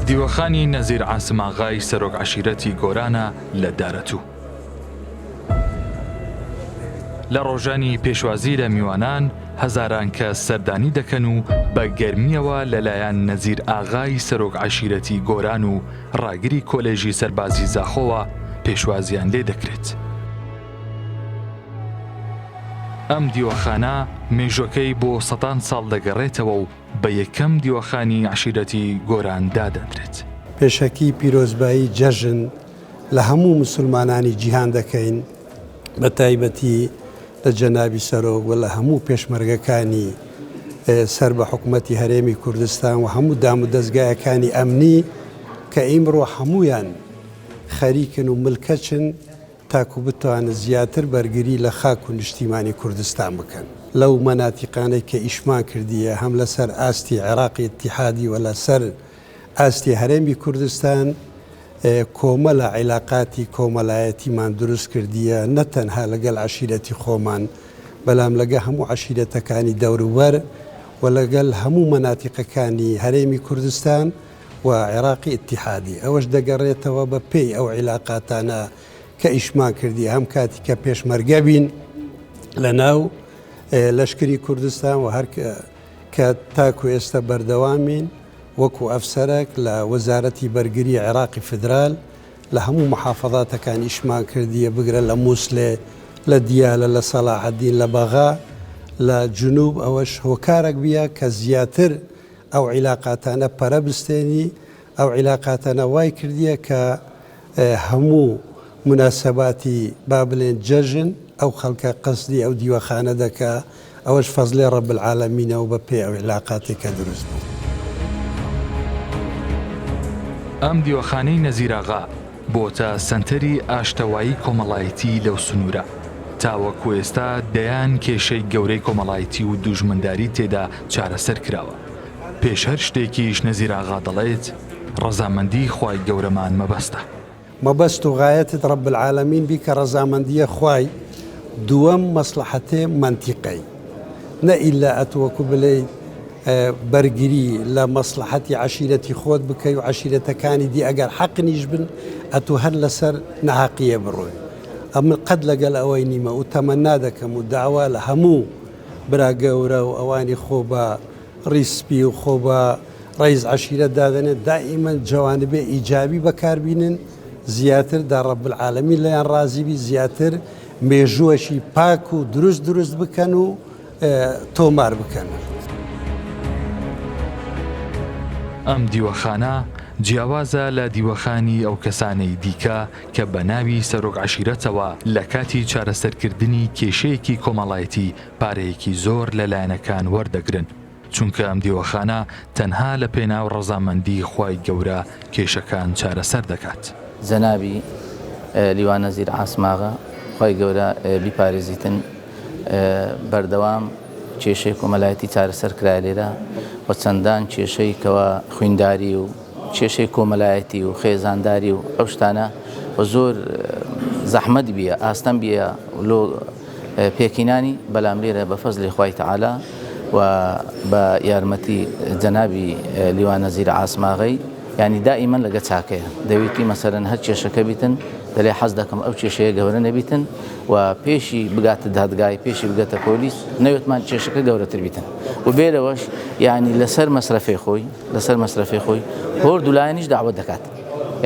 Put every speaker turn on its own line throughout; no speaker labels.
دیوەخانی نەزیر عاسم ئاغای سەرۆک عەشیرەتی گۆرانە لە دارەتوو. لە ڕۆژانی پێشوازی لە میوانان هەزاران کەس سەردانی دەکەن و بە گەرمیەوە لەلایەن نەزیر ئاغای سەرۆک عەشیرەتی گۆران و ڕاگری کۆلێژی سەربازی زاخۆوە پێشوازیان لێ دەکرێت. ئەم دیوەخانە مێژوەکەی بۆ سەدان ساڵ دەگەڕێتەوە و بە یەکەم دیوەخانی عەشیرەتی گۆران دادەدرێت.
پێشەکی پیرۆزبایی جەژن لە هەموو مسلمانانی جیهان دەکەین، بە تایبەتی لە جەنابی سەرۆک و لە هەموو پێشمەرگەکانی سەر بە حکوومەتی هەرێمی کوردستان و هەموو دام و دەستگایەکانی ئەمنی کە ئیمڕۆ هەمویان خەریکن و ملکەچن تاکو بتوانە زیاتر بەرگری لە خاک و نیشتیمانی کوردستان بکەن. لەو مەناتیقانەی کە ئیشمان کردیە هەم لەسەر ئاستی عێراقی اتحادی و لەسەر ئاستی هەرێمی کوردستان کۆمەلە عیلاقاتی کۆمەلایەتیمان دروست کردیە، نەتەنها لەگەڵ عەشیرەتی خۆمان بەڵام لەگە هەموو عەشیرەتەکانی دەوروبەر و لەگەڵ هەموو مەناتیقەکانی هەرێمی کوردستان و عێراقی اتحادی. ئەوەش دەگەڕێتەوە بە پێی ئەو عیلاقاتانە کە ئیشمان کردی هەم کاتی کە پێشمەرگە بین لە ناو لەشکری کوردستان و هەر کە تاکو ئێستا بەردەوامین وەکو ئەفسەرێک لە وەزارەتی بەرگری عێراقی فدرال لە هەموو محافەزاتەکان ئیشمان کردیە، بگرە لە مووسلێ، لە دیالە، لە سەلاحەدین، لە بەغا، لە جنوب. ئەوەش هۆکارێک بیە کە زیاتر ئەو عیلاقاتانە پەرە بستێنی. ئەو عیلاقاتانە وای کردیە کە هەموو مناسەباتی با بڵێن جەژن ئەو خەڵکە قەسدی ئەو دیوەخانە دەکا. ئەوەش فەزلێ ڕەب العالەمینەوە بە پێی ئەو عیلاقاتێکە دروست بوو.
ئەم دیوەخانەی نەزیر ئاغا بۆتە سەنتەری ئاشتەوایی کۆمەڵایەتی لەو سنوورە. تاوەکو ئێستا دەیان کێشەی گەورەی کۆمەڵایەتی و دوژمنداری تێدا چارەسەر کراوە. پێش هەر شتێکیش نەزیر ئاغا دەڵێت ڕەزامەندی خوای گەورەمان مەبەستە.
مەبەست و غایەتت ڕەب العالەمین بی کە ڕەزامەندیە خوای دووەم مەسلحەتێ منتیقەی نە ئیلا ئەتوەکو بڵێ بەرگری لە مەسلحەتی عەشیرەتی خۆت بکەی و عەشیرەتەکانی دی ئەگەر حەقنیش بن ئەتو هەر لەسەر نەحەقیە بڕۆی. ئەمن قەت لەگەڵ ئەوەی نیمە و تەمەنا دەکەم و داوا لە هەموو برا گەورە و ئەوانی خۆ بە ڕیسپی و خۆ بە ڕیز عەشیرەت دادەنێت دائیمەن جەوانبێ ئیجابی بەکاربینن، زیاتر دا ڕەب العالەمین لەیان ڕازیبی، زیاتر مێژووەشی پاک و دروست بکەن و تۆمار بکەن.
ئەم دیوەخانە جیاوازە لە دیوەخانی ئەو کەسانەی دیکە کە بە ناوی سەرۆک عەشیرەتەوە لە کاتی چارەسەرکردنی کێشەیەکی کۆمەڵایەتی پارەیەکی زۆر لە لایەنەکان وەردەگرن، چونکە ئەم دیوەخانە تەنها لە پێناو ڕەزامەندی خوای گەورە کێشەکان چارەسەر دەکات.
جەنابی لیوان نەزیر عاسم ئاغا خوای گەورە بیپارێزیتن بەردەوام کێشەی کۆمەلایەتی چارەسەر کرا لێرە و چەندان کێشەی کەوە خوێنداری و کێشەی کۆمەلایەتی و خێزانداری و ئەو شتانە و زۆر زەحمەت بیە ئاستەم بیە لۆ پێکینانی، بەلام لێرە بە فەزلی خوای تەعالا و بە یارمەتی جەنابی لیوان نەزیر عاسم ئاغای یعنی دائیمەن لەگە چاکەیە دەوێتی مەسەرەن هەر کێشەکە بیتن دەڵێ حەز دەکەم ئەو کێشەیە گەورە نەبیتن و پێشی بگاتە دادگای، پێشی بگەتە پۆلیس، نەوێتمان کێشەکە گەورەتر بیتن و بێرەوەش یعنی لەسەر مەسرەفی خۆی هۆر دوولایەنیش داوەت دەکات.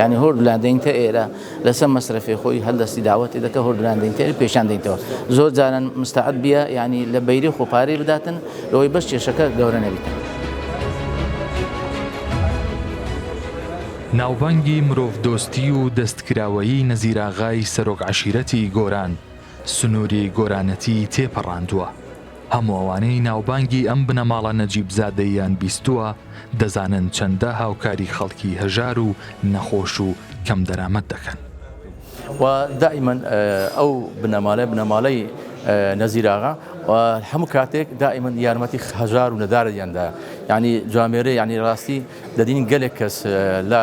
یعنی هۆر دوولایەن دەینتە ئێرە لەسەر مەسرەفی خۆی هەڵدەستی داوەتی دەکە، هۆر دوولایەن دەینتە پێشان دەینتەوە. زۆر جاران مستعد بیە یعنی لە بەیری خۆپارەی بداتن لەوەی بەس کێشەکە گەورە نەبیتن.
ناوبانگی مرۆڤدۆستی و دەستکراوەیی نەزیر ئاغای سەرۆک عەشیرەتی گۆران سنووری گۆرانەتی تێپەڕاندووە. هەموو ئەوانەی ناوبانگی ئەم بنەماڵە نەجیبزادەیان بیستووە دەزانن چەندە هاوکاری خەڵکی هەژار و نەخۆش و کەم دەرامەت دەکەن.
و دائما ئەو بنەماڵەی نەزیر ئاغا
هەموو کاتێک دائیمەن یارمەتی هەژار و نەدارەیاندا ینی جامێرە ینی ڕاستی دەدین گەلێک کەس لە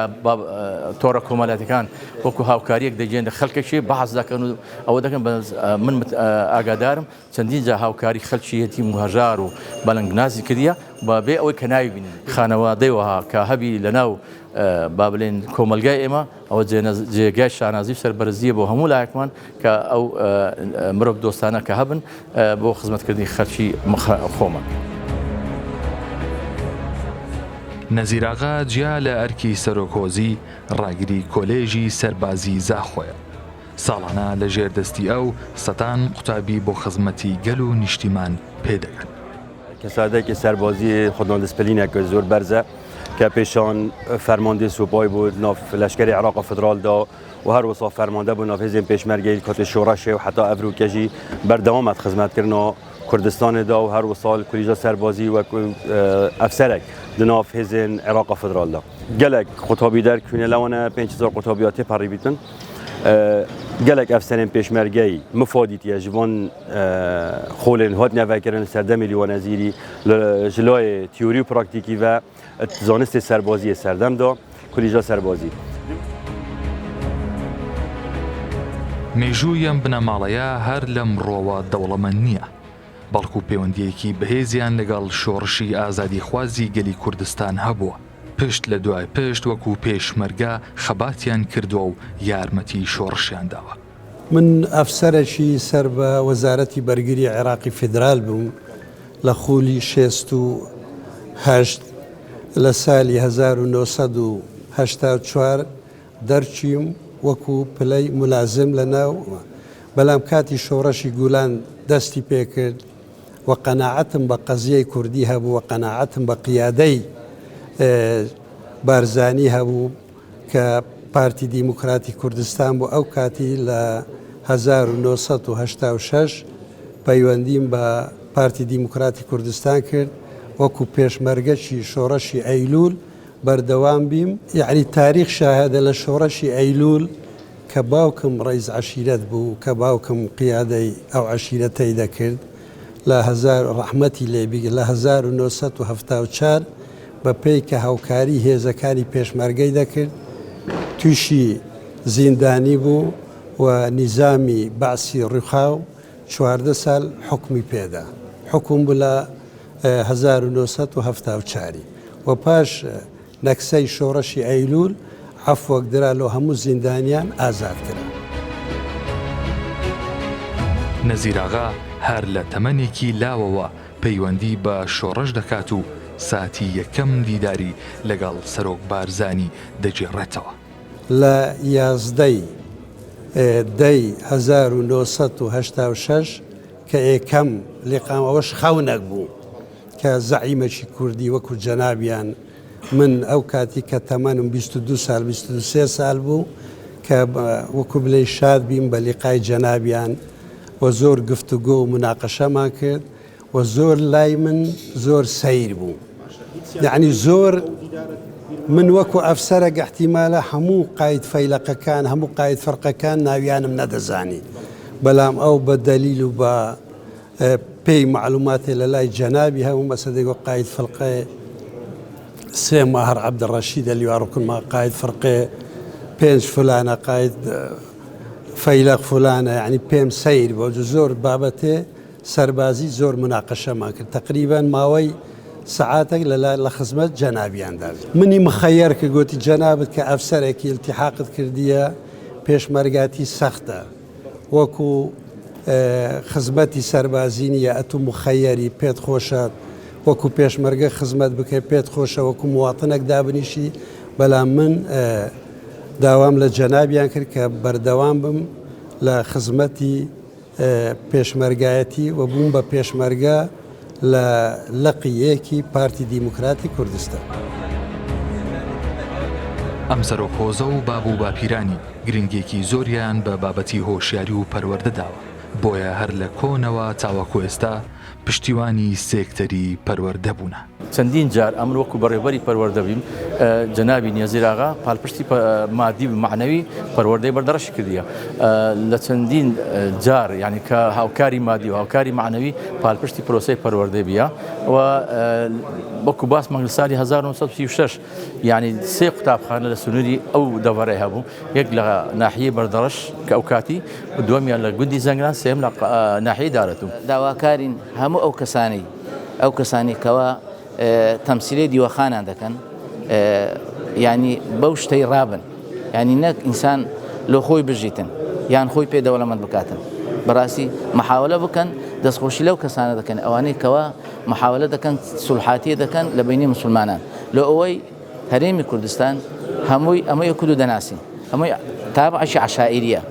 تۆڕە کۆمەڵایەتەکان وەکو هاوکاریەک دەگەێن لە خەڵکەشی بەحەز دەکەن و ئەوە دەکەن من ئاگادارم چەندین جا هاوکاری خەڵکیەتی و هەژار و بەلەنگنازی کردیە بە بێ ئەوەی کە ناوی بینین خانەوادەیەوەها کە هەبی لەناو با بڵێن کۆمەلگای ئێمە ئەوە جێگای شانازی سەربەرزیە بۆ هەموو لایەکمان کە ئەو مرۆڤ دۆستانە کە هەبن بۆ خزمەتکردنی خەڵکی خۆمان.
نەزیراغا جیا لە ئەرکی سەرۆکۆزی ڕاگری کۆلێژی سەربازی زاخۆیە. ساڵانە لە ژێردەستی ئەو سەتان قوتابی بۆ خزمەتی گەل و نیشتیمان پێدەگەن.
کەسادێکی سەربازی خۆناڵدسپلینێکە زۆر بەرزە کە پێشان فەرماندەی سوپای بوو ناو لەشکری عێراقا فدرالدا و هەروەسا فەرماندە بوو ناو هێزên پێشمەرگەی کاتێ شۆڕەشێ و حتا ئەڤروکەژی بەردەوامەت خزمەتکردنەوە کوردستانێدا و هەروەسا کولیژە سەربازی وەکو ئەفسەرێک di nav hêzên Iraqa Federal da. Gelek qutabî derkûne lewane 5000 qutabîya tê parî bîtin. Gelek efserên pêşmergeyî mifadîtiye ji van xolên hatine vekirin serdemê Lîwanezîrî ji layê teorî û praktîkî ve zanistê serbaziyê serdem da kulîja serbazî.
مێژوو یەم بنەماڵەیە هەر لە مرۆوە دەوڵەمەند نییە. بەڵکو پەیوەندیەکی بەهێزیان لەگەڵ شۆڕشی ئازادیخوازی گەلی کوردستان هەبووە. پشت لە دوای پشت وەکو پێشمەرگە خەباتیان کردووە و یارمەتی شۆڕشیان داوە.
من ئەفسەرێکی سەر بە وەزارەتی بەرگری عێراقی فیدرال بووم لە خولی 68 لە سالی 1984 دەرچیم وەکو پلەی ملازم لە ناو بەڵام کاتی شۆڕەشی گولان دەستی پێکرد و قەناعەتم بە قەزیەی کوردی هەبوو و قەناعەتم بە قیادەی بارزانی هەبوو کە پارتی دیموکراتی کوردستان بوو ئەو کاتی لە 1986 پەیوەندیم بە پارتی دیموکراتی کوردستان کرد وەکو پێشمەرگەشی شۆڕەشی ئەیلول بەردەوام بیم یعنی تاریخ شاهدە لە شۆڕەشی ئەیلول کە باوکم ڕیز عەشیرەت بوو کە باوکم قیادەی ئەو عەشیرەتەی دەکرد لە ڕەحمەتی لێبی لە 1974 بە پێی کە هاوکاری هێزەکانی پێشمەرگەی دەکرد تووشی زیندانی بوو و نیزامی بەعسی ڕووخاو 14 سال حکمی پێدا حکم بوو لە 1974 و پاش نەکسەی شۆڕەشی ئەیلول عەفوەک درا لە هەموو زیندانیان ئازاد کرا.
نەزیراغا هەر لە تەمەنێکی لاوەوە پەیوەندی بە شۆڕەش دەکات و ساتی یەکەم دیداری لەگەڵ سەرۆک بارزانی دەجێڕێتەوە.
لە 11 دەی 1986 کە ئێکەم لێقامەوەش خەونەک بوو کە زەعیمەکی کوردی وەکو جەنابیان من ئەو کاتی کە تەمەنم 22 سال 23 سال بوو کە وەکو بڵێ شاد بیم بە لیقای جەنابیان و زۆر گفتوگۆ و مناقەشەمان کرد و زۆر لای من زۆر سەیر بوو. یعنی زۆر من وەکو ئەفسەرە احتیمالە هەموو قاید فەیلەقەکان هەموو قاید فەرقەکان ناویانم نەدەزانی بەڵام ئەو بە دەلیل و بە پێی معلوماتی لە لای جەنابی هەموو مەسەدەی وە قاید فەرقێ سێ ماهر عەبدڕەشید لیواڕکن قاید فەرقێ 5 فلانە قاید فەیلەق فلانە یعنی پێم سەیر بۆ زۆر بابەتێ سەربازی زۆر مناقەشەمان کرد تقریبان ماوەی سعاتێک لە خزمەت جەنابیاندا منی مخەیەر کە گوتی جەنابەت کە ئەفسەرێکی التیحاقت کردیە پێشمەرگاتی سەختە وەکو خزمەتی سەربازی نیە ئەتو مخەیەری پێت خۆشە وەکو پێشمەرگە خزمەت بکە پێت خۆشە وەکو مواتنێک دابنیشی بەڵام من داوام لە جەنابیان کرد کە بەردەوام بم لە خزمەتی پێشمەرگایەتی و بووم بە پێشمەرگە لە لەقیەکی پارتی دیموکراتی کوردستان.
ئەم سەرۆکۆزە و باب و باپیرانی گرنگێکی زۆریان بە بابەتی هۆشیاری و پەروەردەداوە بۆیە هەر لە کۆنەوە تاوەکو ئێستا پشتیوانی سێکتەری پەروەردەبوونە.
چەندین جار ئەمن وەکو بەڕێوەبەری پەروەردە بین جەنابی نیازیراغا پاڵپشتی مادی و معنەوی پەروەردەی بەردەڕەشی کردیە لە چەندین جار یعنی کە هاوکاری مادی و هاوکاری معنەوی پاڵپشتی پرۆسەی پەروەردەی بیە و وەکو باسمان لە ساڵی 1936 یعنی سێ قوتابخانە لە سنووری ئەو دەڤەرەی هەبوو یەک لە ناحیەی بەردەڕەش کە ئەو کاتی و دووەمیان لە گوندی زەنگران سێم لە ناحیەی دارەتوو
داواکارین هەموو ئەو کەسانی کەوا تەمسیلەی دیوەخانان دەکەن ینی بەو شتەی ڕابن ینی نەک ئینسان لۆ خۆی بژیتن یان خۆی پێدەوڵەمەند بکاتن بەڕاستی محاولە بکەن دەستخۆشی لەو کەسانە دەکەن ئەوانەی کەوا محاولە دەکەن سولحاتیە دەکەن لە بینی مسلمانان لە ئەوەی هەرێمی کوردستان هەمووی ئەمەی کورد و دەناسین ئەمەی تابعشی عشائریە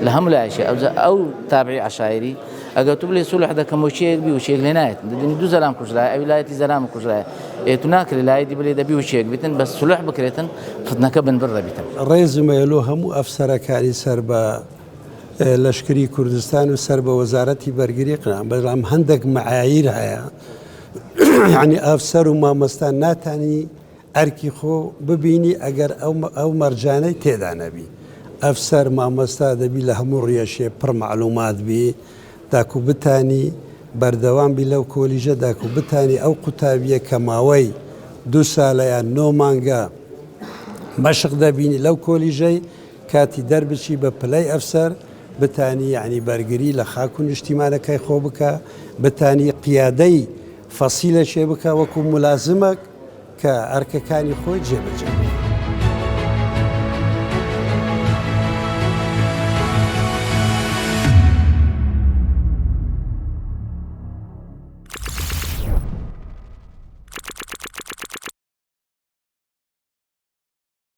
لە هەموو لایشی ئەو تابعی عشائری ئەگەر تو بڵێ سولح دەکەم و شێک بی و شێک لێ نایەت دەبینی دوو زەلام کوژرایە ئەوی لایەتی زەلامە کوژرایە تو ناکرێت لایەتی بڵێ دەبی و شێک بیتن بەس سولح بکرێتن فتنەکە بنبڕ دەبیتن
ڕێزمەیەلۆ هەموو ئەفسەرەکانی سەر بە لەشکری کوردستان و سەر بە وەزارەتی بەرگری قران بەڵام هەندێک مەعایر هەیە یعنی ئەفسەر و مامۆستا ناتانی ئەرکی خۆ ببینی ئەگەر ئەو مەرجانەی تێدا نەبی ئەفسەر مامۆستا دەبی لە هەموو ڕێشێ پڕ معلومات بی داکو بتانی بەردەوام بی لەو کۆلیژە داکو بتانی ئەو قوتابیە کە ماوەی 2 ساڵەیان 9 مانگە مەشق دەبینی لەو کۆلیژەی کاتی دەربچی بە پلەی ئەفسەر بتانی یعنی بەرگری لە خاک و نیشتیمانەکەی خۆ بکە بتانی قیادەی فەسیلە شێ بکە وەکو ملازمەک کە ئەرکەکانی خۆی جێبەجێ